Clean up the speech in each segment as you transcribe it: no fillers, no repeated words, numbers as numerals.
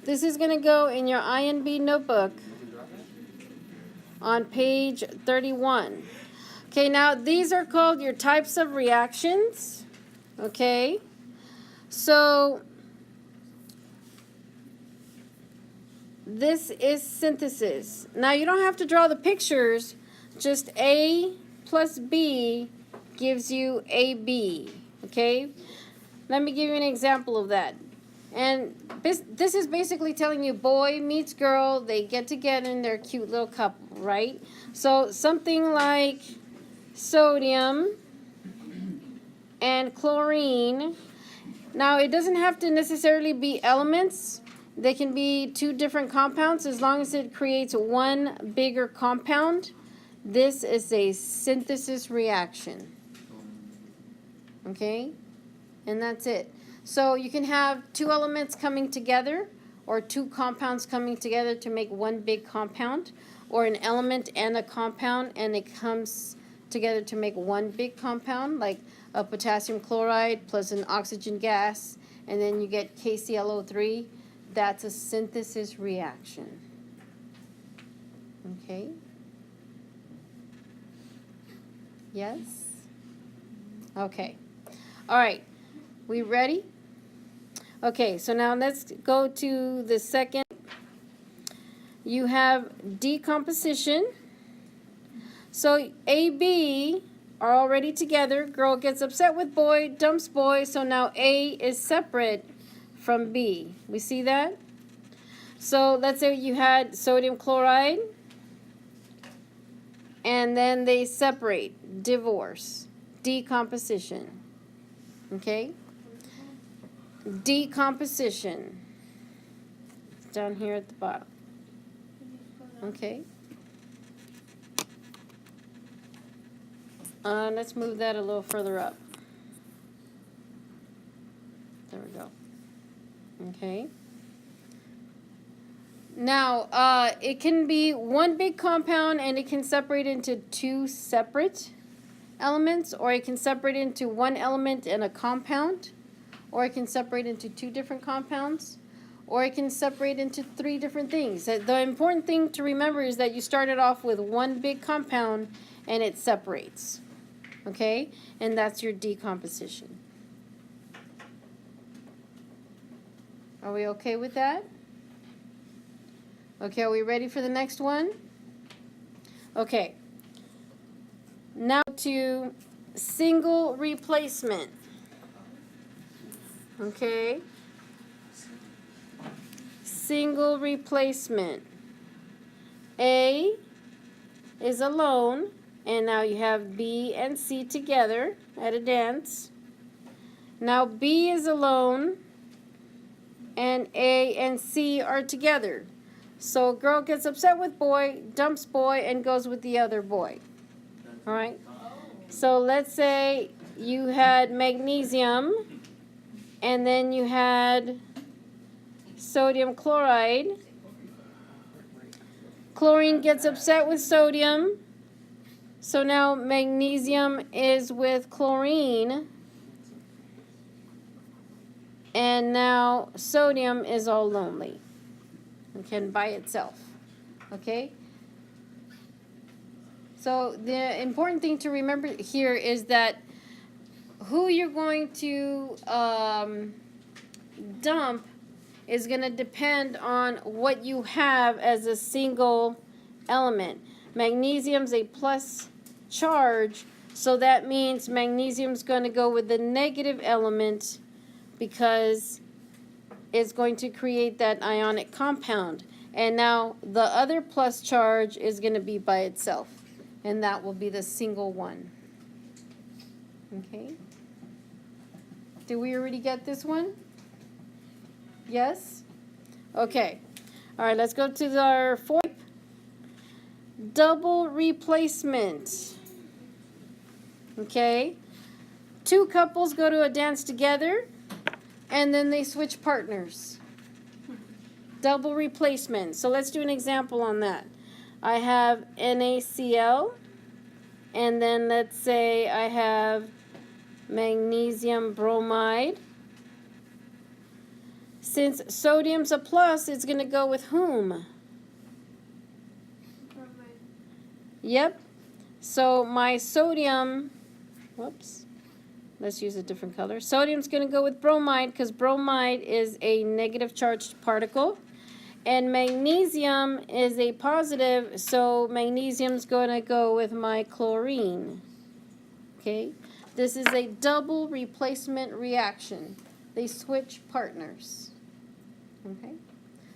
This is going to go in your INB notebook on page 31. Okay, now these are called your types of reactions. Okay, so this is synthesis. Now you don't have to draw the pictures, just A plus B gives you AB. Okay, let me give you an example of that. And this is basically telling you boy meets girl, they get together and they're a cute little couple, right? So something like sodium and chlorine. Now it doesn't have to necessarily be elements. They can be two different compounds as long as it creates one bigger compound. This is a synthesis reaction. Okay? And that's it. So you can have two elements coming together or two compounds coming together to make one big compound, or an element and a compound and it comes together to make one big compound, like a potassium chloride plus an oxygen gas, and then you get KClO3. That's a synthesis reaction. Okay? Yes? Okay. All right. We ready? Okay, so now let's go to the second. You have decomposition. So A, B are already together. Girl gets upset with boy, dumps boy, so now A is separate from B. We see that? So let's say you had sodium chloride, and then they separate, divorce, decomposition. Okay? Decomposition. It's down here at the bottom. Okay? Let's move that a little further up. There we go. Okay. Now, it can be one big compound and it can separate into two separate elements, or it can separate into one element and a compound, or it can separate into two different compounds, or it can separate into three different things. The important thing to remember is that you started off with one big compound and it separates. Okay? And that's your decomposition. Are we okay with that? Okay, are we ready for the next one? Okay. Now to single replacement. Okay? Single replacement. A is alone, and now you have B and C together at a dance. Now B is alone, and A and C are together. So girl gets upset with boy, dumps boy, and goes with the other boy. All right? So let's say you had magnesium, and then you had sodium chloride. Chlorine gets upset with sodium, so now magnesium is with chlorine, and now sodium is all lonely, okay, by itself. Okay? So the important thing to remember here is that who you're going to dump is going to depend on what you have as a single element. Magnesium's a plus charge, so that means magnesium's going to go with the negative element because it's going to create that ionic compound. And now the other plus charge is going to be by itself, and that will be the single one. Okay? Did we already get this one? Yes? Okay. All right, let's go to our fourth. Double replacement. Okay? Two couples go to a dance together, and then they switch partners. Double replacement. So let's do an example on that. I have NaCl, and then let's say I have magnesium bromide. Since sodium's a plus, it's going to go with whom? Yep. So my sodium, whoops, let's use a different color. Sodium's going to go with bromide because bromide is a negative charged particle. And magnesium is a positive, so magnesium's going to go with my chlorine. Okay? This is a double replacement reaction. They switch partners. Okay?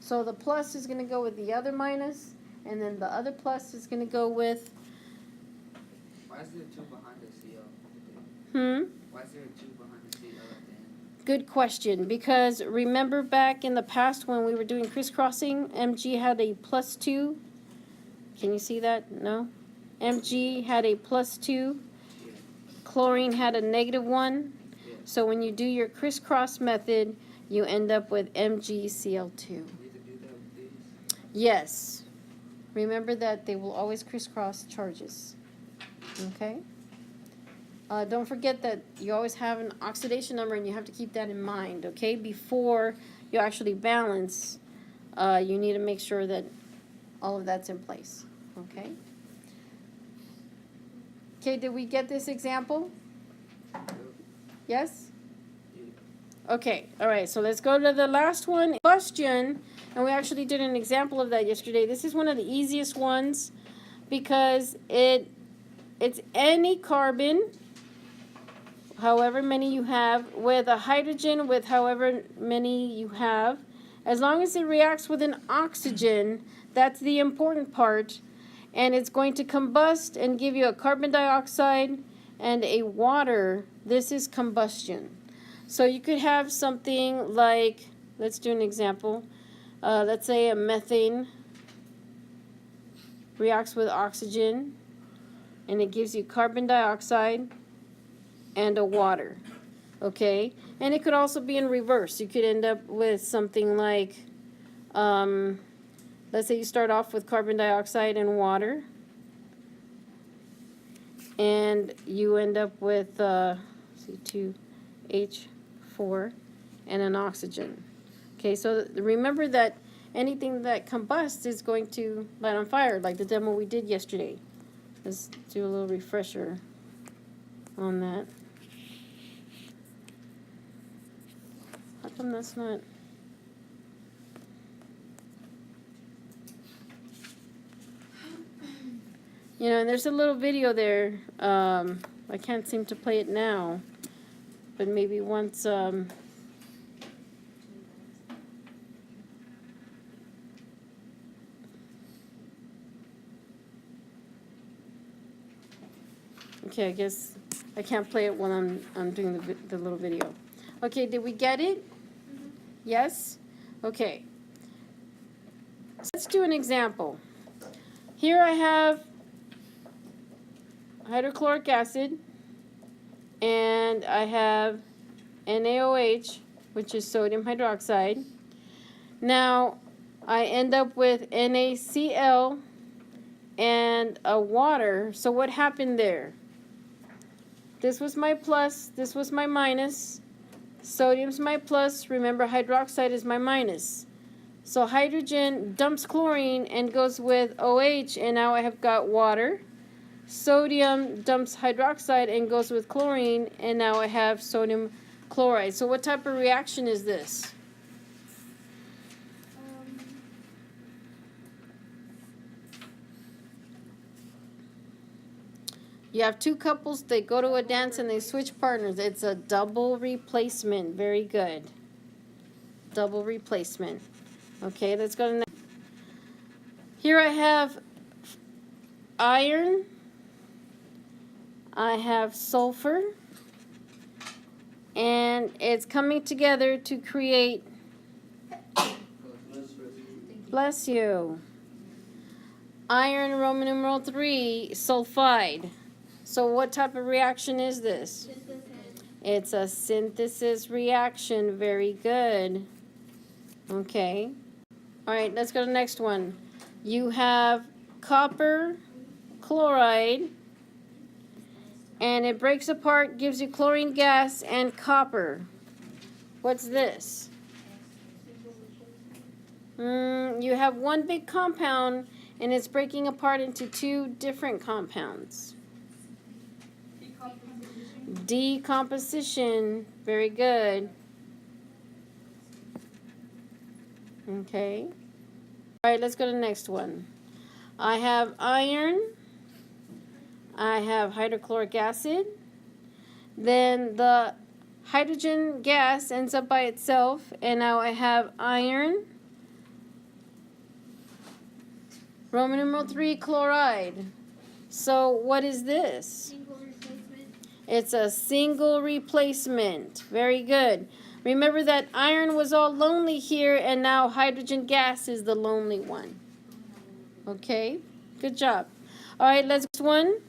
So the plus is going to go with the other minus, and then the other plus is going to go with... Why is there 2 behind the CO? Why is there 2 behind the CO at the end? Good question, because remember back in the past when we were doing crisscrossing, Mg had a +2. Can you see that? No? Mg had a +2. Yeah. Chlorine had a -1. Yeah. So when you do your crisscross method, you end up with MgCl2. We need to do that with these. Yes. Remember that they will always crisscross charges. Okay? Don't forget that you always have an oxidation number, and you have to keep that in mind, okay? Before you actually balance, you need to make sure that all of that's in place, okay? Okay, did we get this example? Yes? Okay, all right, so let's go to the last one, combustion, and we actually did an example of that yesterday. This is one of the easiest ones because it's any carbon, however many you have, with a hydrogen with however many you have. As long as it reacts with an oxygen, that's the important part, and it's going to combust and give you a carbon dioxide and a water. This is combustion. So you could have something like, let's do an example. Let's say a methane reacts with oxygen, and it gives you carbon dioxide and a water, okay? And it could also be in reverse. You could end up with something like, let's say you start off with carbon dioxide and water, and you end up with C2H4 and an oxygen. Okay, so remember that anything that combusts is going to light on fire, like the demo we did yesterday. Let's do a little refresher on that. How come that's not? You know, and there's a little video there. I can't seem to play it now, but maybe once. Okay, I guess I can't play it while I'm doing the little video. Okay, did we get it? Yes? Okay. Let's do an example. Here I have hydrochloric acid, and I have NaOH, which is sodium hydroxide. Now, I end up with NaCl and a water. So what happened there? This was my plus, this was my minus. Sodium's my plus. Remember, hydroxide is my minus. So hydrogen dumps chlorine and goes with OH, and now I have got water. Sodium dumps hydroxide and goes with chlorine, and now I have sodium chloride. So what type of reaction is this? You have two couples, they go to a dance and they switch partners. It's a double replacement. Very good. Double replacement. Okay, let's go to the next. Here I have iron. I have sulfur. And it's coming together to create, bless you, iron, Roman numeral 3, sulfide. So what type of reaction is this? Synthesis. It's a synthesis reaction. Very good. Okay. All right, let's go to the next one. You have copper chloride, and it breaks apart, gives you chlorine gas and copper. What's this? You have one big compound, and it's breaking apart into two different compounds. Decomposition. Very good. Okay. All right, let's go to the next one. I have iron. I have hydrochloric acid. Then the hydrogen gas ends up by itself, and now I have iron. Roman numeral 3 chloride. So what is this? Single replacement. It's a single replacement. Very good. Remember that iron was all lonely here, and now hydrogen gas is the lonely one. Okay, good job. All right, let's one.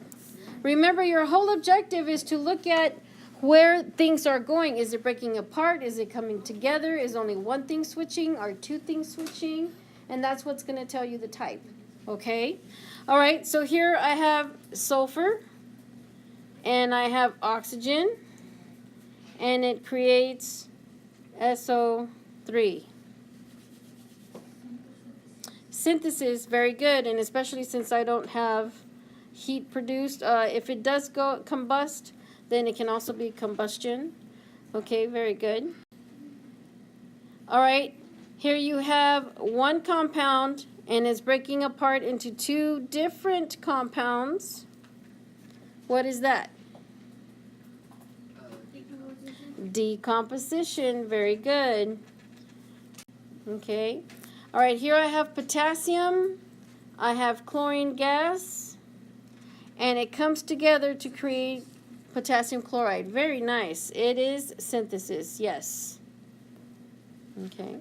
Remember, your whole objective is to look at where things are going. Is it breaking apart? Is it coming together? Is only one thing switching? Are two things switching? And that's what's going to tell you the type. Okay? All right, so here I have sulfur, and I have oxygen, and it creates SO3. Synthesis, very good, and especially since I don't have heat produced. If it does go combust, then it can also be combustion. Okay, very good. All right, here you have one compound, and it's breaking apart into two different compounds. What is that? Decomposition. Very good. Okay. All right, here I have potassium. I have chlorine gas. And it comes together to create potassium chloride. Very nice. It is synthesis. Yes. Okay.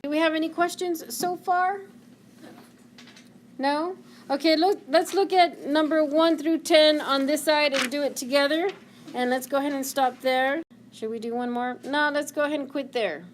Do we have any questions so far? No? Okay, let's look at number 1 through 10 on this side and do it together. And let's go ahead and stop there. Should we do one more? No, let's go ahead and quit there.